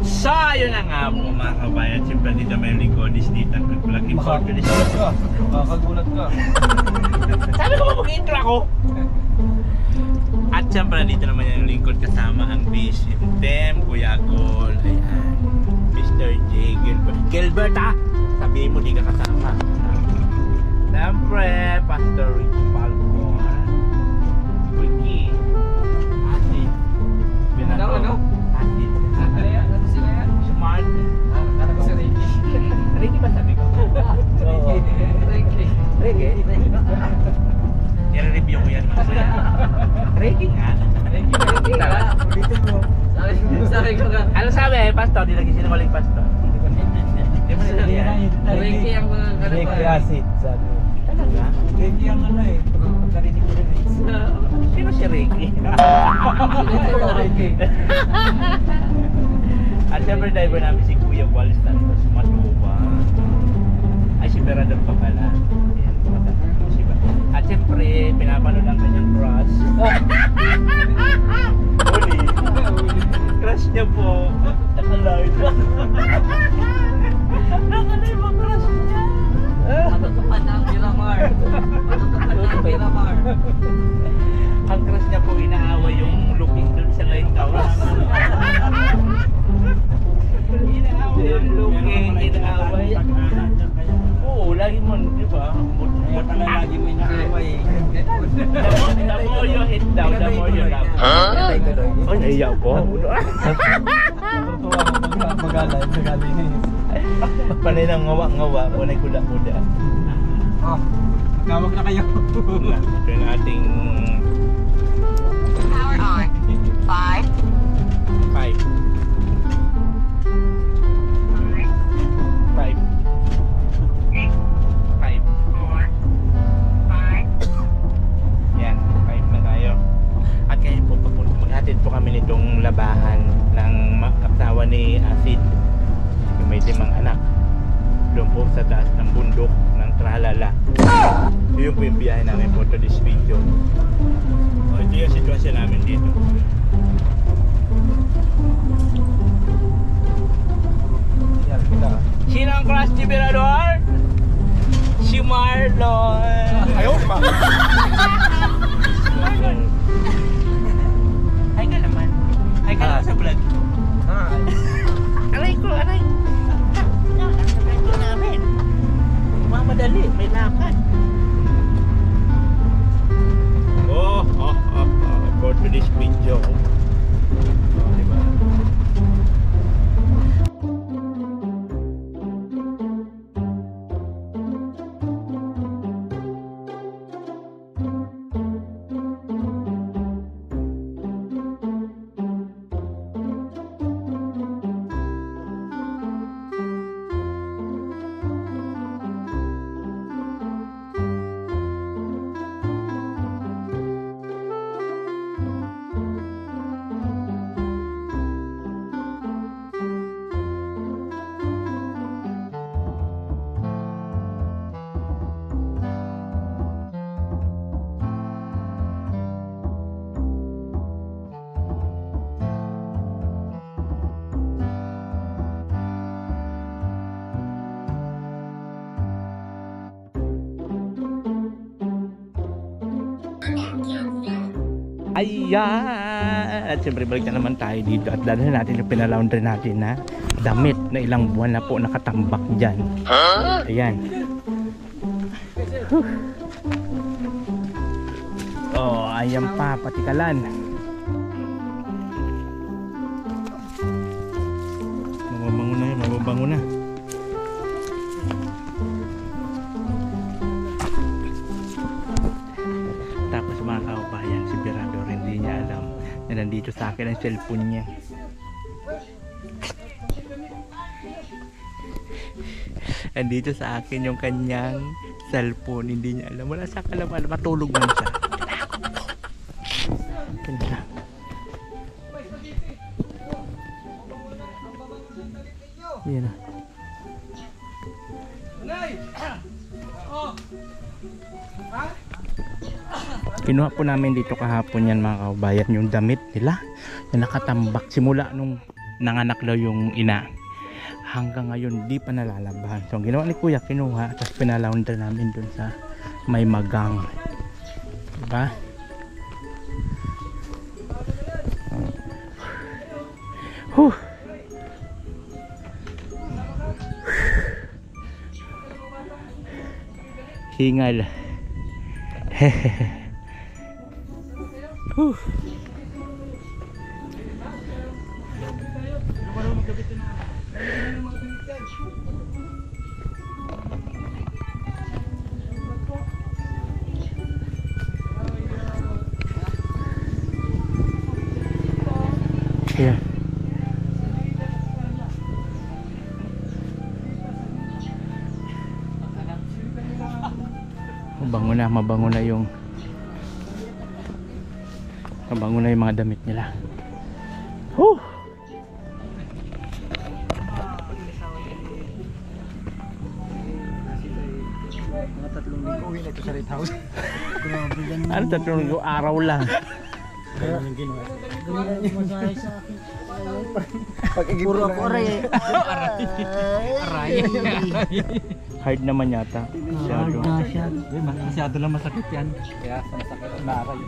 So, yun na nga po mga kabayan. Siyempre dito may likodis dito. Looking forward to this video. Makakagulat ka. Sabi ko ba mag-intro ako? At siyempre dito naman yung lingkod kasama ang Bish Tem, Kuya Gol, ayan, Mr. J. Gilbert ah! Sabihin mo di ka kasama. Siyempre, Pastor Rich Falcon, Wiki, Asin, Binato, Ano? Asin, Ano sila yan? Smart. Kala ko si Ricky. Ricky ba sabi ko? Ricky. Ricky? I-review ko yan mamaya. Ricky nga. Ricky ka. Ulitin mo. Sabi ko nga. Ano sabi Pastor? Di lagi sinungaling Pastor. Hindi mo nila yan. Ricky ang mga Ricky Acid, sabi mo. Talaga? Ricky ang ano eh. Pagkarinig ko rin eh. Sino si Ricky? Ricky. At syempre driver namin si Kuya Wallace Santos Matuba. Ay si Berador pa pala. Ayan, si Ba. At syempre pinapanood ang kanyang crush. Uli. Crush niya po. Nakalive. Nakalive ang crush niya. Matutupad na ang Miramar. Matutupad na ang Miramar. Ang crush niya po inaaway yung looking dun sa lighthouse. Inaaway yung looking, inaaway. Oo, lagi mo, di ba? Kaya pala lagi mo inaaway eh. The more you hit down, the more you love. Huh? Oh, naiyak ko. Natutuwa ako magalay. Panay ng ngawa-ngawa, panay kuda-kuda. Oh, magkawag na kayo. Ito yung ating Power on. 5, 5. 5. 5. 4, 5. Yan, 5 na tayo. At ngayon po, maghatid po kami nitong labahan ng asawa ni Acid. Yung may 5 anak. Doon po sa taas ng bundok ng Tralala. Yun po yung biyahe namin po to this video. O, ito yung sitwasyon namin dito. Yan, kita. Sino ang crush ni Berador? Si Marlon. Ayaw pa. Hi ka naman. Hi ka naman sa vlog ko. Hi. Aray ko, aray. Ang vlog ko namin. Mamadali, may lakad. For today's video. Diba? Ayan! At siyempre balik na naman tayo dito at dalhin natin yung pinalaundry natin na damit na ilang buwan na po nakatambak dyan. Ayan. Oh, ayan pa, patikalan. Mababango na yun, mababango na. Tapos mga kaubayan, si Berador hindi niya alam na nandito sa akin ang cellphone niya. Nandito sa akin yung kanyang cellphone, hindi niya alam. Wala sa kalaman, matulog man siya. Ganyan lang. Yan na. Kinuha po namin dito kahapon yan mga kaubayan, yung damit nila na nakatambak simula nung nanganak daw yung ina. Hanggang ngayon di pa nalalabahan. So ang ginawa ni kuya, kinuha tapos pinalaundra namin dun sa may magang, diba? Huh. Hingal. Huh. Yeah. Mabango na yung mga damit nila. Huh. Mga 3 linggo uwi na ito sa Red House. Ano 3 linggo? Araw lang. Ganyan yung ginawa. Puro ako aray. Aray. Hard naman yata. Masyado. Masyado lang masakit yan. Kaya sa masakit na aray.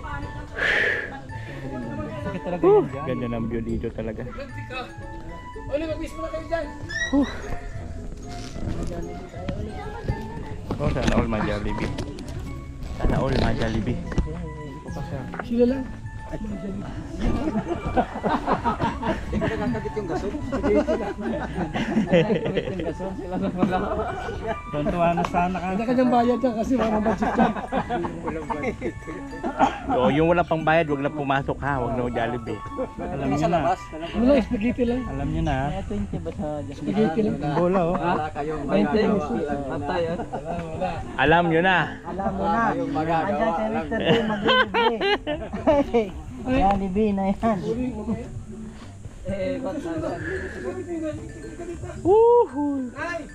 Sakit talaga yan dyan. Ganda ng view dito talaga. Oh, sana all my Jollibee. Sana all my Jollibee. Sila lang. Hindi ko nakakabit yung gasol. Tuntua na sana ka. Hindi ka niyang bayad yan kasi walang budget yan. So, yung wala pang bayad, wag na pumasok ha. Wag na Jollibee. Alam niyo na. Ano lang, spaghetti lang. Alam niyo na. 20 ba sa spaghetti lang? Bola oh. Wala kayong magagawa. Patay ah. Alam nyo na. Alam mo na. Andyan sa Mr. D, maglilibay. Jollibee na yan. Woohoo! Ay!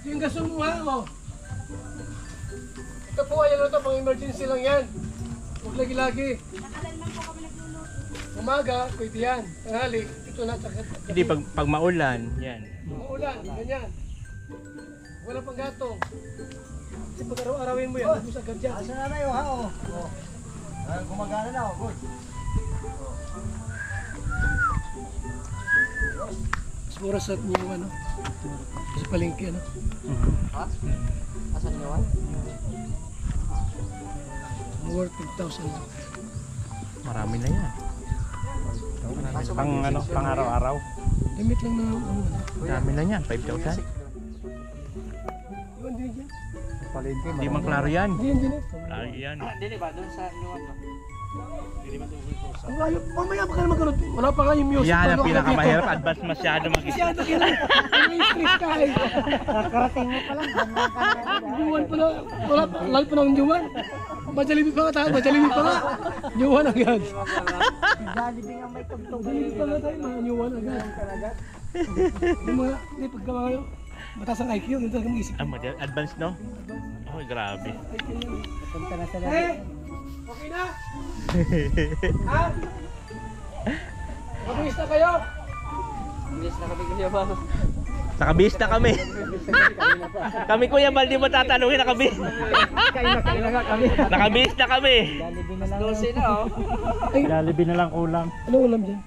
Yung gasol mo ha, oh. Ito po, ayan ito, pang emergency lang yan. Huwag lagi-lagi. Umaga, pwede yan. Tanghali, ito na. Hindi, pag maulan, yan. Maulan, ganyan. Wala pang gatong. Kasi pag araw-arawin mo yan, huwag mo sa agad dyan. Asa na na yun ha, oh. Gumagana na, oh. Good. Mas mura sa inyo, ano? Sa palengke, ano? Asan niyo ah? Worth 5,000 lang. Marami na yan. Pang ano, pang araw-araw. Limit lang na, ano? Marami na yan, 5,000. Yun, din yan. Hindi man klaro yan. Din, din. Klaro yan. Dili ba doon sa inyo ano? Ang ayaw, mamaya pa ka naman ganun. Wala pa kayong music. Yan ang Ano, pinakamahirap. Advance masyado mag-isip. Masyado ka lang. May stress ka eh. Kakarating mo pa lang. Ganyan ka na. Juwan pa na. Wala pa. Lalo pa ng Juwan. Majalibid pa nga tayo. Majalibid pa nga. Juwan agad. Jollibee nga may tugtog. Majalibid pa nga tayo. Mga Juwan agad. Yung mga, hindi pagka mga mataas ang IQ. Yung talagang mag-isip. Advance no? Oh, grabe. Punta na sa Eh! Okay na? Ha? Mabilis na kayo? English na kami kayo ba? Nakabihis na kami. Kami kuya, baldi mo tatanungin, nakabihis. Nakabihis na kami. Jollibee na lang. 12 na oh. Jollibee na lang kulang. Ano ulam dyan?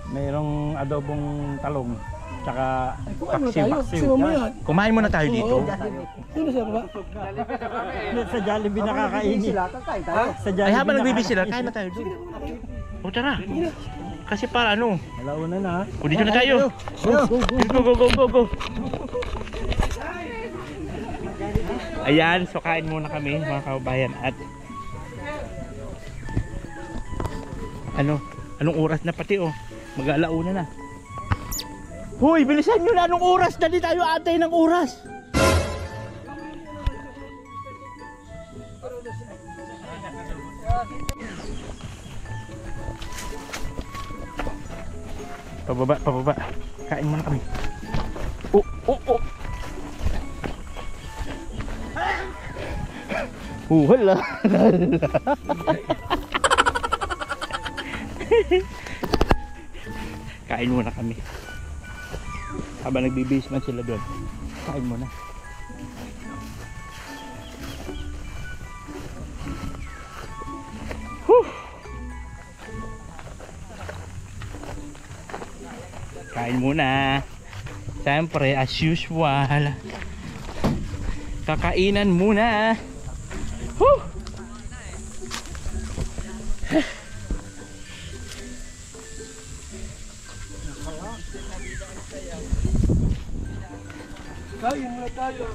Mayroong adobong talong. Tsaka Kumain muna tayo. Kasi mamaya. Kumain muna tayo dito. Sino sa baba? sa Jollibee nakakainin. Sa Ay, habang nagbibis sila, kain na tayo doon. O tara. Kasi para ano. Alauna na. O dito na tayo. Go. Ayan, so kain muna kami mga kababayan. At anong oras na pati oh. Mag-alauna na. Hoy, bilisan nyo na, anong oras? Dali tayo atay ng oras. Pababa. Kain muna kami. Oh. Hala. Kain muna kami. Habang nagbibihis man sila doon. Kain muna. Whew! Kain muna. Siyempre, as usual. Kakainan muna. Whew! Kain muna tayo.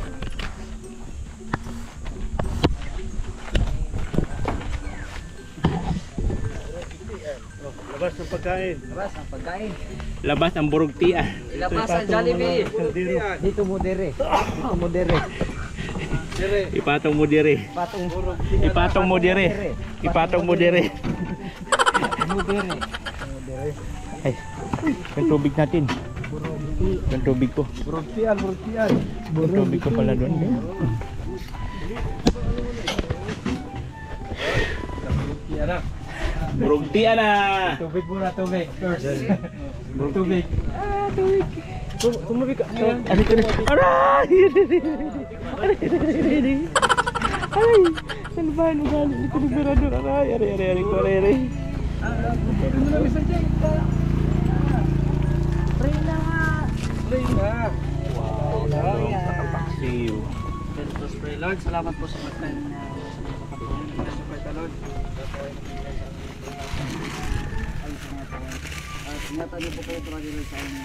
Labas ng pagkain. Labas ang pagkain. Labas ang burugtian. Ilabas ang Jollibee. Dito mo dire. Dito mo dire. Ipatong mo dire. Patong Ipatong mo dire. Ipatong mo dire. mo dire. Ay, yung tubig natin. Yung tubig ko. Burugtian. Yung tubig ko pala doon. Burugtian na! Tubig muna, tubig. First. Tubig. Tubig. Tumubig ka. Ano ito na? Aray! Aray! Ano ba? Ano ba? Hindi ko nagbirador. Aray! Aray ko. Aray! Pwede mo lang isang dyan. Pray na nga. Wow! Nakapaksiw. Let's pray, Lord. Salamat po sa pagkain na Lord. Ingatan niyo po kayo palagi sa inyo.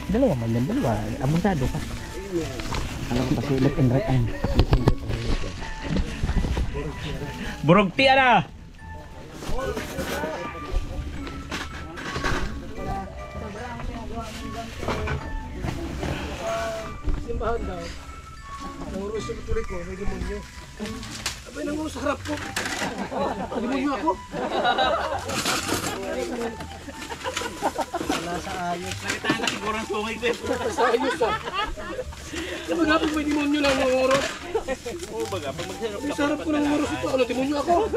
Dalawa man yan. Dalawa. Abuntado ka. Alam ko kasi left and right. Burugtian na! Simbahan daw. Nangurus yung tuloy ko, may demonyo. Abay, nangurus sa harap ko. Demonyo ako. Wala sa ayos. Nakitaan ka siguro ang sungay ko. Sa ayos ah. Diba nga pag may demonyo lang nangurus? Oo baga, pag magsarap Sa harap ko nangurus ito, ano, demonyo ako?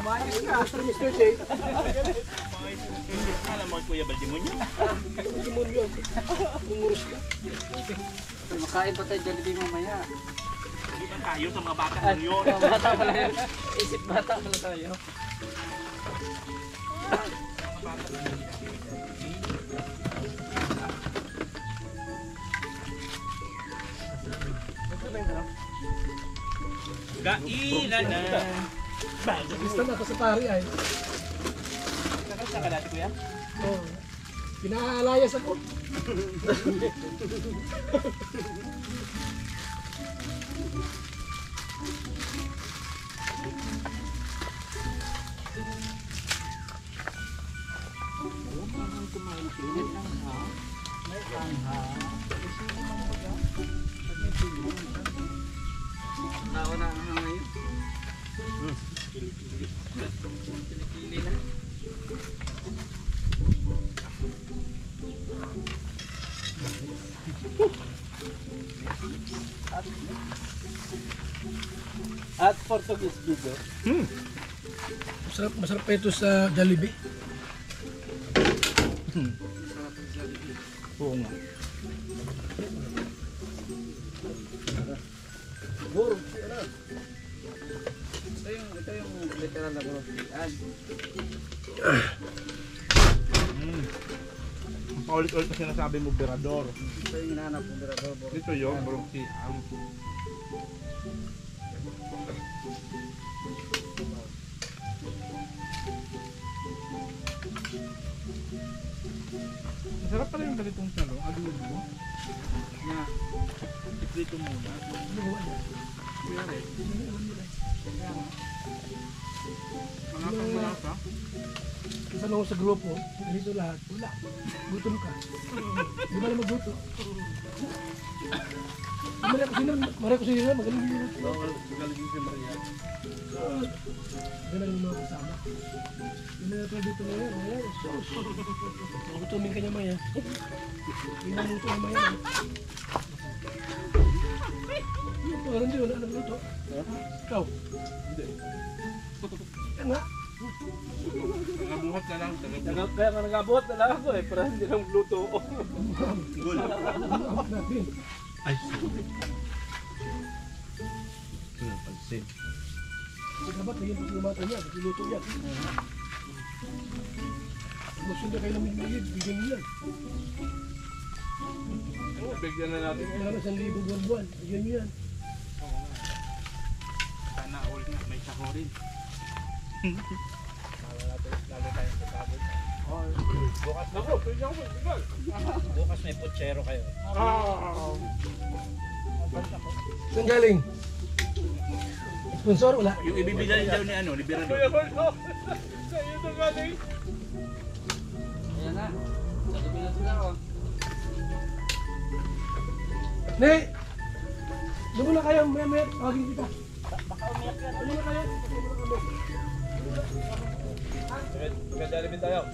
Umayos ka. Mr. J. Alam mo kuya ba demonyo? Demonyo ako. Nangurus ka. Makain pa tayo Jollibee mamaya. Hindi ba tayo sa mga bata ng yun? Bata pala yun. Isip bata pala tayo. Kailan na? Basta na ako sa pari ay. Nakasta ka dati kuya? Oo. Pinaalayas ako. Tao na ang ngayon. Kilikili na. At Portuguese video. Masarap pa ito sa Jollibee. Oo nga. Ito yung literal na burugtian. Paulit-ulit na sinasabi mo berador. Ito yung hinahanap ng Berador. Dito yung burugtian. Masarap pala yung ganitong salo, adobo. Na Iprito muna. Mga pangmalasa. Isa na ako sa grupo, dito lahat, wala. Gutom ka. Di ba na magluto? Maria Kusina, magaling din ito. Magaling si Maria. Galing yung mga kasama. Yun na natin dito ngayon, Maya. Gutumin ka niya, Maya. Yun ang luto ng Maya. Parang di wala nagluto. Ikaw? Hindi. Yan nga. Nagabuhat na lang. Kaya nga nag-abot na lang ako eh, para hindi lang luto. Gul. Ay, pansin. Dapat tingin po sumata niya, luto yan. Gusto niya kayo namin bigyan niya. Bigyan na natin. Kaya na 1,000 buwan-buwan, bigyan niya yan. Sana all nga may sahurin. Lalo tayo sa tabot. Bukas na. Ako, pwede ako magbigal. Bukas may putsero kayo. Saan galing? Sponsor, wala. Yung ibibigay daw ni ano, ni Birado. Sa'yo na galing. Ayan na. Sa gabi na sila oh. Ne! Doon muna kayo, maya-maya, tawagin kita. Baka umiyak yan. Doon muna kayo. Magka-Jollibee tayo.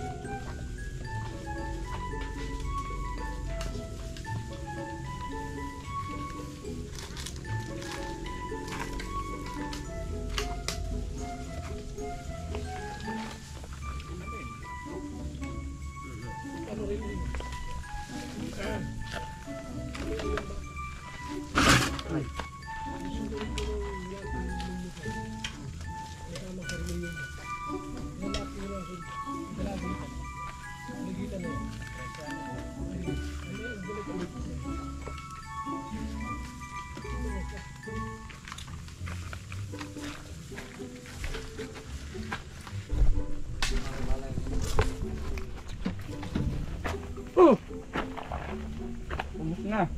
Pumus na.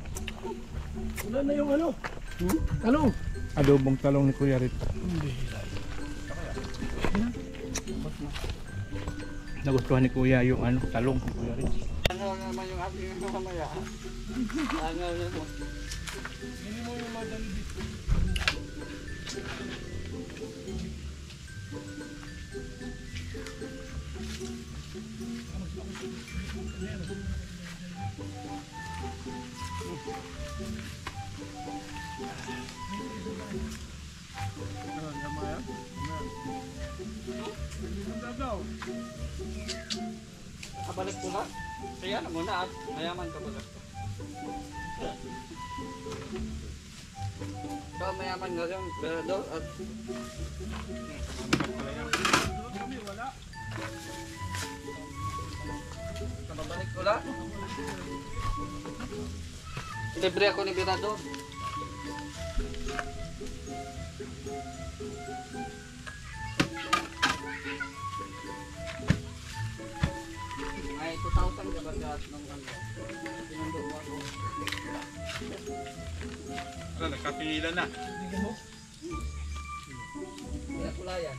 Wala na yung ano. Talong. Adobong talong ni Kuya Rito. Nagustuhan ni Kuya yung ano, talong ni Kuya Rito. Ano naman yung ating mamaya? Ano mo? Hindi mo yung madali dito. Kabalik ko na. Kaya na muna at mayaman ka pala. So mayaman nga yung Berado at kababalik ko na. Libre ako ni Berado. Ay, 2,000 ka ba gas ng ano? Pinundo mo ako. Wala, nagkapila na. Tingnan mo. Kaya pula yan.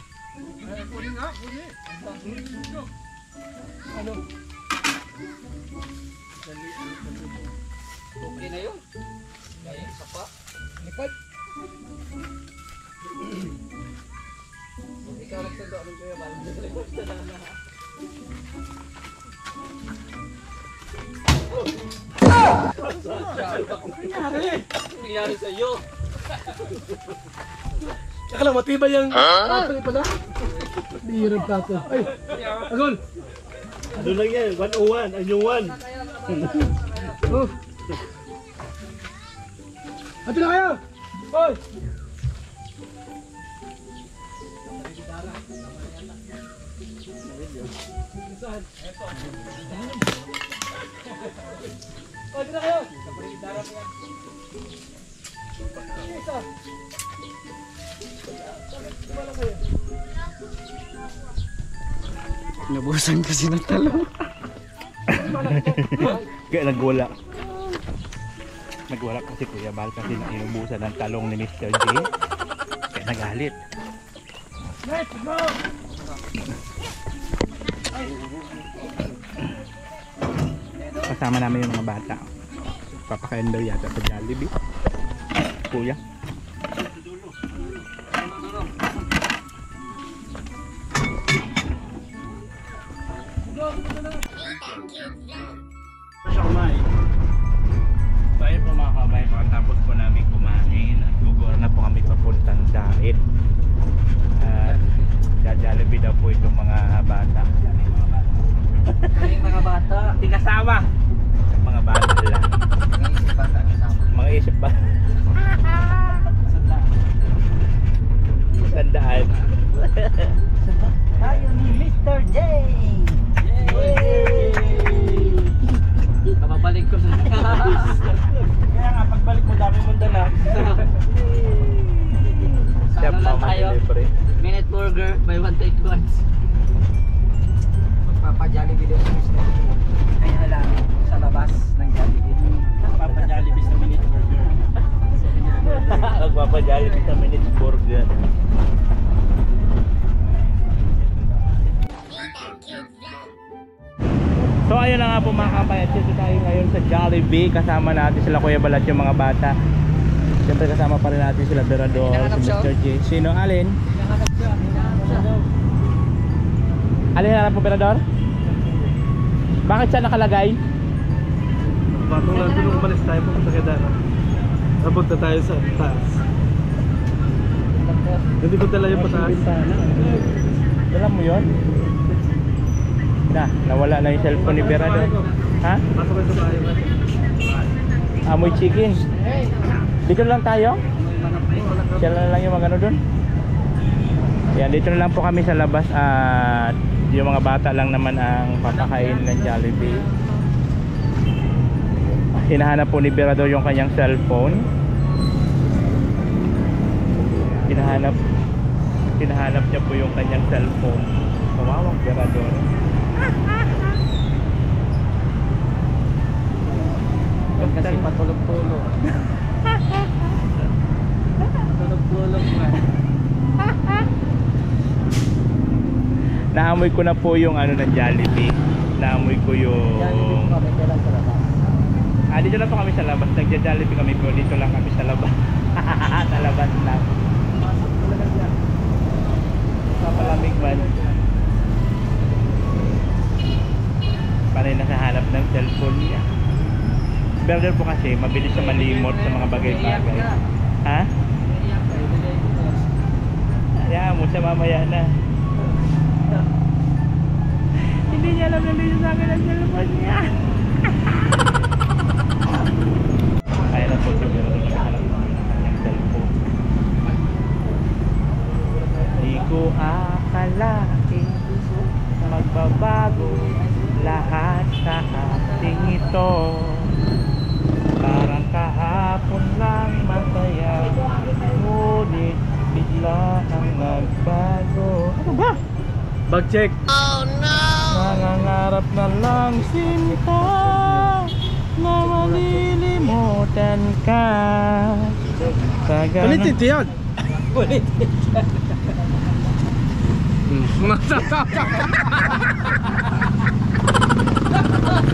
Ay, kunin nga, kunin. Ano? Okay na yun. Kaya isa pa. Likad. Ikaw nagsando anong kuya ba? Nangyari sa iyo. Tsaka lang, matibay yung plato pala. Bihirang plato. Ay, Agol. Ano lang yan, 101, anyong 1. Oh. Ato na kayo! Hoy! Ato na kayo! Isa! Nabusan kasi ng talong. Kaya nagwala. Nagwala kasi Kuya Bal kasi inubusan ng talong ni Mr. J. Kaya nagalit. Let's go! Kasama namin yung mga bata. Papakain daw yata sa Jollibee. Kuya. Siya kumain. So ayun po mga kabayan, pagkatapos po namin kumain at gugor na po kami papuntang Daet. At Nagja-Jollibee daw po itong mga bata. Kaming mga bata. Hindi kasama. Mga bata lang. Mga isip ba? Sandaan. Tayo ni Mr. J. Kapabalik ko sa Kaya nga, pagbalik mo dami mong dala. Siya Sana pa lang tayo. mag-delivery. Minute burger, buy one take once. Magpapa-Jollibee din sa Mr. J. Kaya lang, sa labas ng Jollibee. Papa-Jollibee sa minute burger. Nagpapa-Jollibee sa minute burger. So ayun na nga po mga kapayat, dito tayo ngayon sa Jollibee. Kasama natin sila Kuya Balat, yung mga bata. Siyempre kasama pa rin natin sila Berador, si Mr. J. Sino? Alin? Alin na po Berador? Bakit siya nakalagay? Batong lang doon umalis tayo pupunta kay Dara. Napunta tayo sa taas. Hindi ko dala yung pataas. Alam mo yun? Nawala na yung cellphone ni Berador. Ha? Pasok kayo sa bahay. Amoy chicken. Dito lang tayo? Siya lang yung mga ano dun. Yan, dito na lang po kami sa labas at yung mga bata lang naman ang papakain ng Jollibee. Hinahanap po ni Berador yung kanyang cellphone. Hinahanap niya po yung kanyang cellphone. Kawawang Berador. Kasi patulog-tulog. Patulog-tulog man. Naamoy ko na po yung ano ng Jollibee. Naamoy ko yung dito lang po kami sa labas. Nagja-Jollibee kami po. Dito lang kami sa labas. Sa labas lang. Papalamig man. Panay nasa hanap ng cellphone niya. Berador po kasi mabilis siya malimot sa mga bagay-bagay. Ha? Kaya mo siya mamaya na. Hindi niya alam na dito sa akin ang cellphone niya. Kaya na po siya Berador naghanap ng kanyang cellphone. Di ko akalain magbabago lahat sa ating ito. Parang kahapon lang masaya, ngunit bigla ang nagbago. Ano ba? Bag check. Nangangarap na lang sinta na malilimutan ka. Palitit yan.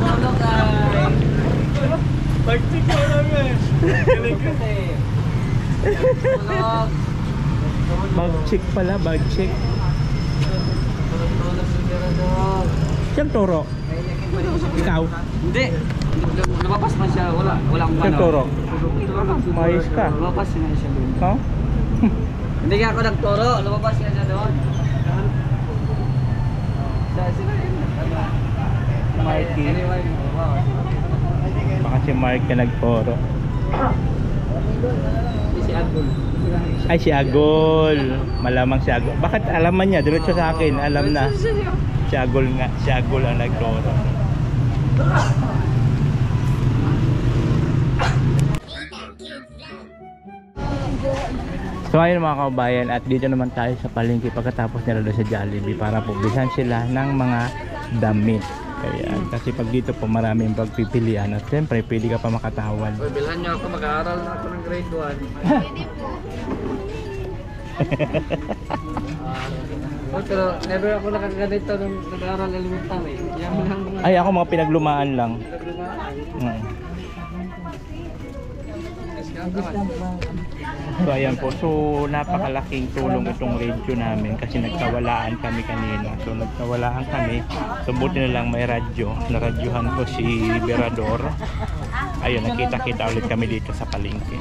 Tulog ay. Bag check ko namin. Galing ka. Tulog. Bag check pala, bag check. Tulog si Berador. Siyang turo. Ikaw? Hindi. Lumabas man siya. Walang Siyang turo. Mayos ka. Lumabas na siya doon. No? Hindi nga ako nagturo. Lumabas nga siya doon. Mikey. Anyway, wow. Baka si Mark na nagturo. Si Agul. Ay, si Agol. Malamang si Agol. Bakit alaman niya? Diretso sa akin. Alam na. Si Agol nga. Si Agol ang nagturo. So ayun mga kabayan, at dito naman tayo sa palengke pagkatapos nila doon sa Jollibee para po bilhan sila ng mga damit. Kaya kasi pag dito po maraming pagpipilian at siyempre pwede ka pa makatawad. Uy, bilhan niyo ako. Mag-aaral na ako ng grade 1. Pero never ako nakaganito nung nag-aaral elementary. Yan lang. Ay ako mga pinaglumaan lang. So ayan po, so napakalaking tulong itong radio namin kasi nagkawalaan kami kanina. So nagkawalaan kami, so buti na lang may radyo. Naradyuhan ko si Berador. Ayun, nakita-kita ulit kami dito sa palengke.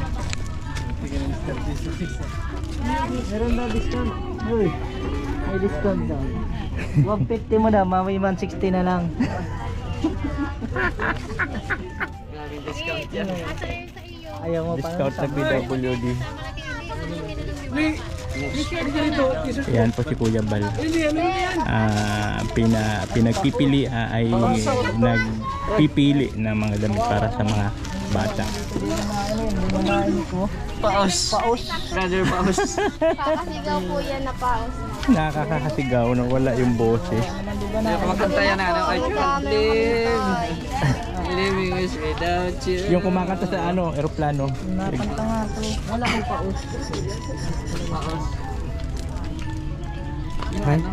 Meron na discount. Uy. May discount daw. 150 mo na, mamay 160 na lang. Maraming discount yan. Ayaw mo pa. Discount na PWD. May ganito. Ayan po si Kuya Bal. Hindi, ano yan? Pinagpipili ay nagpipili ng mga damit para sa mga bata. Paos. Brother Paos. Pakasigaw po yan na paos na. Nakakasigaw na wala yung boses. Kaya kumakanta yan na. I can't live. Living is without you. Yung kumakanta sa eroplano. Nakanta nga to. Wala kong paus. Paos.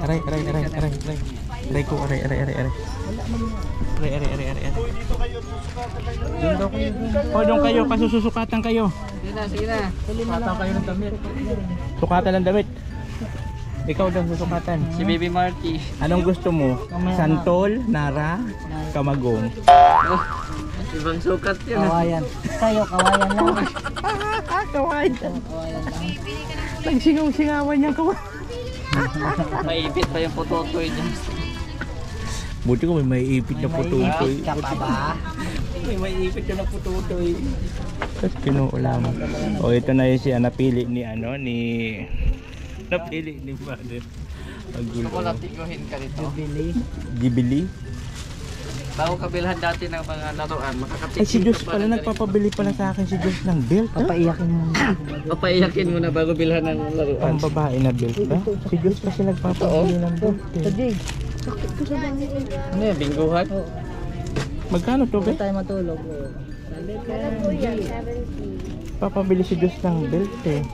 Aray ko, aray. Doon kayo, kaso susukatan kayo. Sige na. Patang kayo ng damit. Sukatan ng damit. Ikaw daw susukatan. Si Baby Marky. Anong gusto mo? Santol, Nara, Kamagong. Ibang sukat yun. Kawayan. Kayo, kawayan lang. Kawain. Kawayan lang. Nagsingaw-singawan niya kawain. Maipit pa yung putotoy niya. Buti ko may maiipit na pututoy. Ka pa ba? May maiipit na pututoy. Tapos kinuulaman. O ito na yung siya napili ni napili ni Father. Ako lang tiguhin ka dito. Gibili. Bago kabilhan dati ng mga laruan, makakatik. Ay si Diyos pala, nagpapabili pala sa akin si Diyos ng belt. Papaiyakin mo. Papaiyakin mo na bago bilhan ng laruan. Ang babae na belt ba? Si Diyos kasi nagpapabili ng belt. Ito, Jig. Ano yan, bingguhan? Magkano to Huwag be? tayo matulog. Kala po yan, 70. Papabili si Diyos ng belt eh.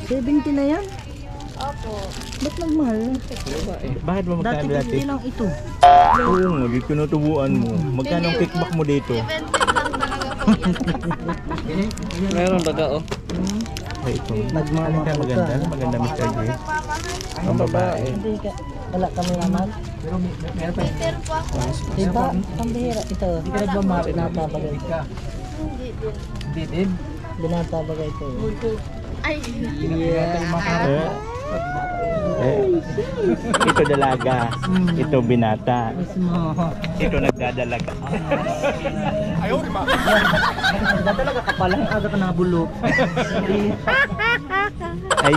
70 na yan? Opo. Ba't nagmahal? Bakit ba Dati magkano 50 lang ito. Oo nga, dito tinutubuan mo. Magkano ang kickback mo dito? 70 lang talaga po yan. Meron baga oh. Ay, ito. Nagmamahal Ano ka maganda? ka. Maganda Mr. J. Ang babae. Hindi ka. Wala kami naman. Peter po ako. Diba? Pambihira. Ito. Hindi ka nagmamahal. Binatabagay ito. Hindi din. Binatabagay ito. Ay, Ito dalaga. Ito binata. Mismo. Ito nagdadalaga. Dadalaga ka pala. Aga ka nabulok. Ay.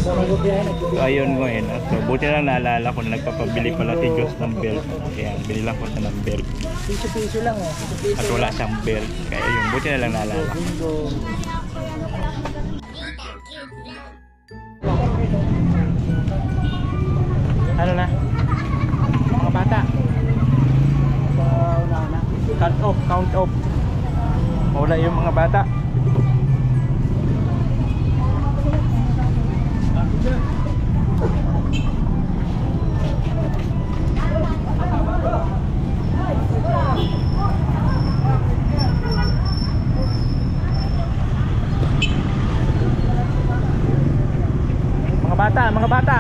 So, ayun ko eh. So, buti lang naalala ko na nagpapabili pala si Diyos ng belt. Kaya bili lang ko siya ng belt. Piso-piso lang oh. At wala siyang belt. Kaya yun, buti na lang naalala. Bingo. Ano na? Mga bata. Count off, count off. Wala yung mga bata. Mga bata.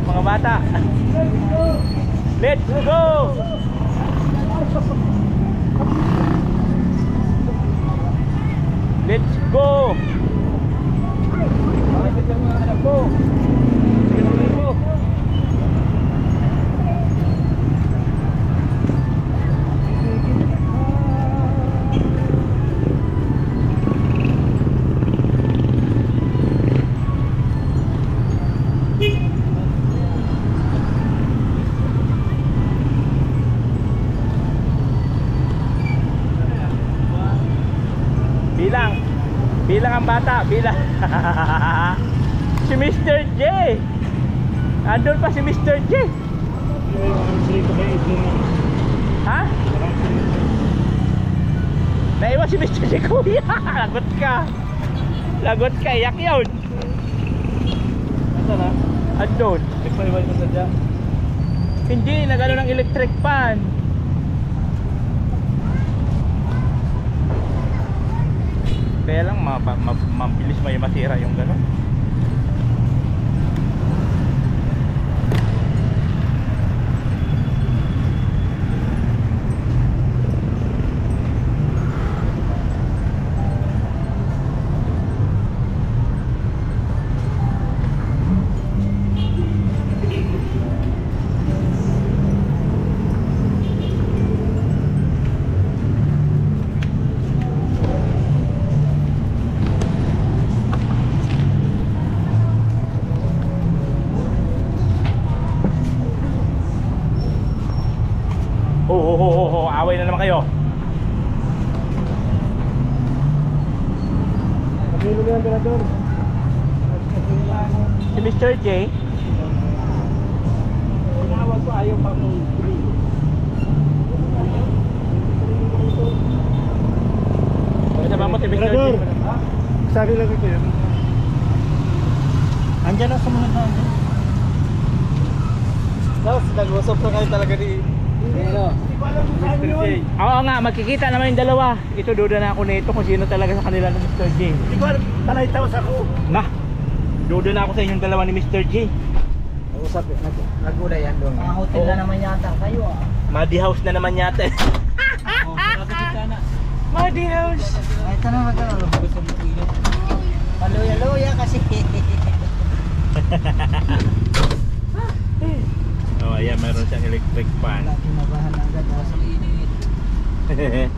Mga bata. Let's go. Let's go. Bilang ang bata, bilang. Si Mr. J. Andun pa si Mr. J. Ha? Naiwan si Mr. J, kuya. Lagot ka. Lagot ka, iyak yun. Ito na. Andun. Nagpaliwan mo sadya. Hindi, nagano ng electric fan. Kaya lang mabilis may masira yung gano'n. Paaway na naman kayo. Pagkilo mo yan, Berador. Si Mr. J. Tinawag ko ayaw pang pumili. Kasama mo si Mr. J. Berador. Sabi lang ito yun. Andiyan na sa mga tao. Tapos nag-usap na kayo talaga ni Mr. J. Oo nga, magkikita naman yung dalawa. Ito duda na ako nito kung sino talaga sa kanila ng Mr. J. Hindi ko alam, talay taos ako. Nah, duda na ako sa inyong dalawa ni Mr. J. Nag-usap, nag-ulay yan doon. Mga hotel na naman yata kayo ah. Muddy house na naman yata. Muddy house. Ay, ito na magkano. Paluya-luya kasi. Oh, ayan, meron siyang electric fan. Wala, kinabahan na agad. Sa init.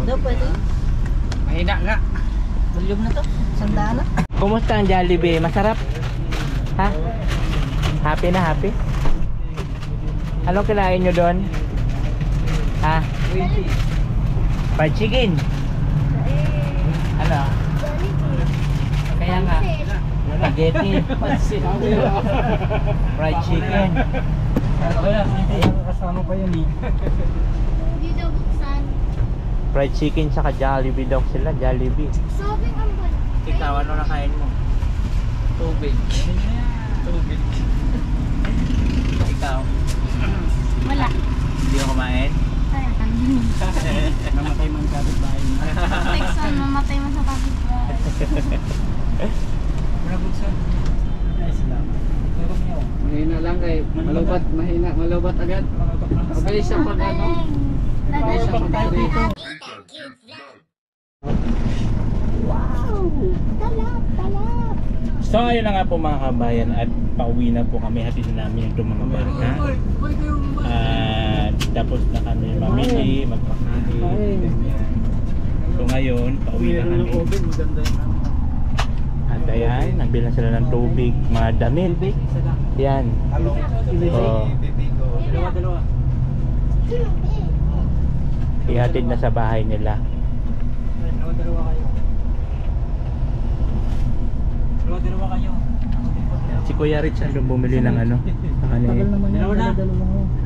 Daw, pwede. Mahina nga. Volume na to. Sandaan na. Kumusta ang Jollibee? Masarap? Ha? Happy na happy? Anong kinain nyo doon? Ha? Fried chicken? Ano? Kaya nga spaghetti. Fried chicken. Kasama pa yun eh. Hindi daw buksan. Fried chicken saka Jollibee daw sila. Jollibee. Sobrang ang bala. Ikaw, ano nakain mo? Tubig. Tubig. Ikaw? Wala. Hindi ko kumain? Kaya kami. Namatay man kapit bahay. Texan, mamatay mo sa kapitbahay. Mahina lang kay malubat, malubat agad. Mabilis siya pag ano. Mabilis siya pag dito. Wow! Talap! So ayun na nga po mga kabayan at pauwi na po kami, hatid na namin itong mga bata at tapos na kami mamili, magpakain. So ngayon pauwi na kami at ayan, nagbilang sila ng tubig, mga damit yan. So ihatid na sa bahay nila. Dalawa kayo. Si Kuya Rich andun bumili ng ano sa kanila. Dalawa na.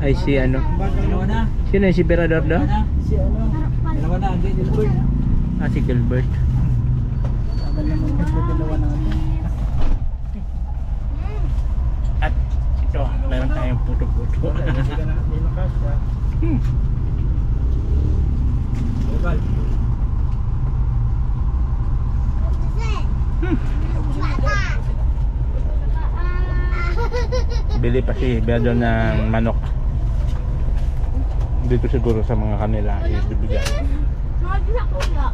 Ay si ano, Dalawa na. sino yung si Berador daw? Si ano? Dalawa na. Hindi, Gilbert. Ah, si Gilbert. Dalawa na. At ito, meron tayong puto-puto. Hindi ka na. Hindi na cash ha. Local. Bili pa si Berador ng manok. Dito siguro sa mga kanila ibibigay. Magla ko nga.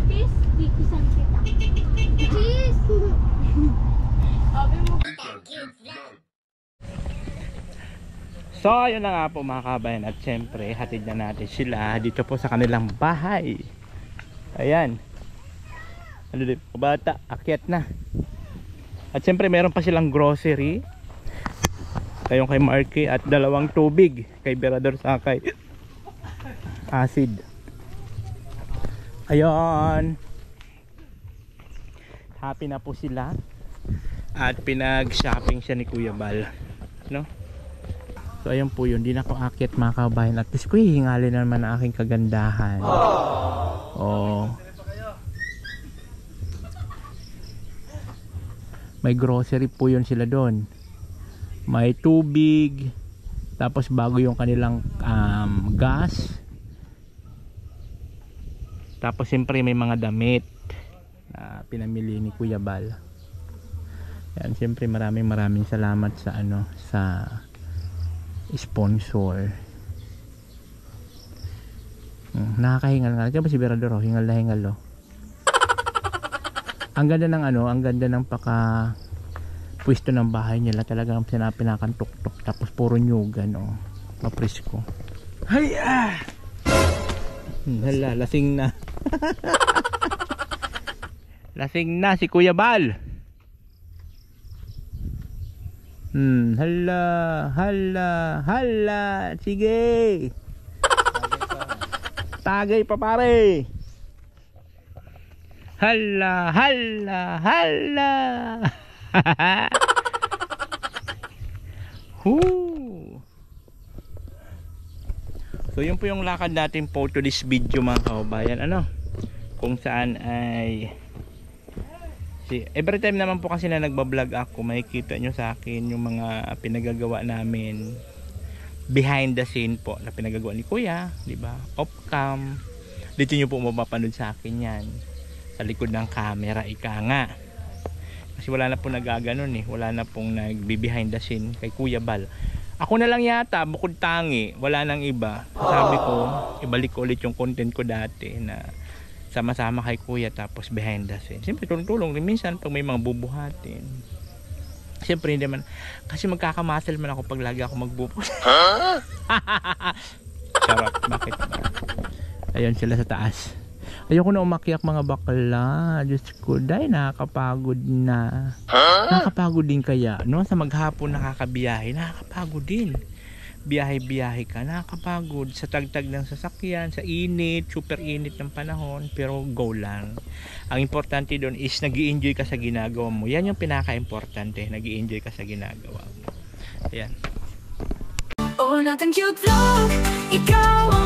Cheese, tikisan kita. Cheese! Sabi mo. So ayun na nga po mga kabayan at syempre hatid na natin sila dito po sa kanilang bahay. Ayan. Ano dito, bata, akyat na. At syempre meron pa silang grocery. Kayong kay Marky at dalawang tubig kay Berador sa kay Acid. Ayun. Happy na po sila. At pinag-shopping siya ni Kuya Bal. No? So ayun po yun, di na ako akyat mga kabayan. At least ko hihingalin naman ang aking kagandahan. Oh. May grocery po yun sila doon. May tubig. Tapos bago yung kanilang gas. Tapos siyempre may mga damit na pinamili ni Kuya Bal. Yan, siyempre maraming salamat sa ano, sa sponsor. Nakakahingal nga. Diyan ba si Berador? Hingal na hingal oh. Ang ganda ng ano, ang ganda ng paka pwesto ng bahay nila. Talagang pinakantok-tok. Tapos puro nyugan oh. Mapresko. Hay ah! Hala, lasing na. Lasing na si Kuya Bal. Hala, hala, hala. Sige. Tagay pa pare. Hala, hala, hala. So yun po yung lakad natin po to this video mga kababayan. Ano? Kung saan ay every time naman po kasi na nagbablog ako, makikita nyo sa akin yung mga pinagagawa namin behind the scene po na pinagagawa ni Kuya, di ba? Off cam. Dito nyo po mapapanood sa akin yan. Sa likod ng camera, ika nga. Kasi wala na po nagaganon eh. Wala na pong nagbe-behind the scene kay Kuya Bal. Ako na lang yata, bukod tangi, wala nang iba. Sabi ko, ibalik ko ulit yung content ko dati na sama-sama kay Kuya tapos behind the scene. Siyempre tulong-tulong rin minsan pag may mga bubuhatin. Siyempre hindi man kasi magkakamuscle man ako pag lagi ako magbubuhat. Charot, bakit ba? Ayun sila sa taas. Ayoko na umakyat mga bakla. Diyos ko, dahil nakakapagod na. Nakakapagod din kaya, no? Sa maghapon nakakabiyahe, nakakapagod din. Biyahe-biyahe ka, nakakapagod sa tagtag ng sasakyan, sa init, super init ng panahon, pero go lang. Ang importante doon is nag-i-enjoy ka sa ginagawa mo. Yan yung pinaka-importante, nag-i-enjoy ka sa ginagawa mo. Ayan. Oh, natin cute vlog, ikaw ang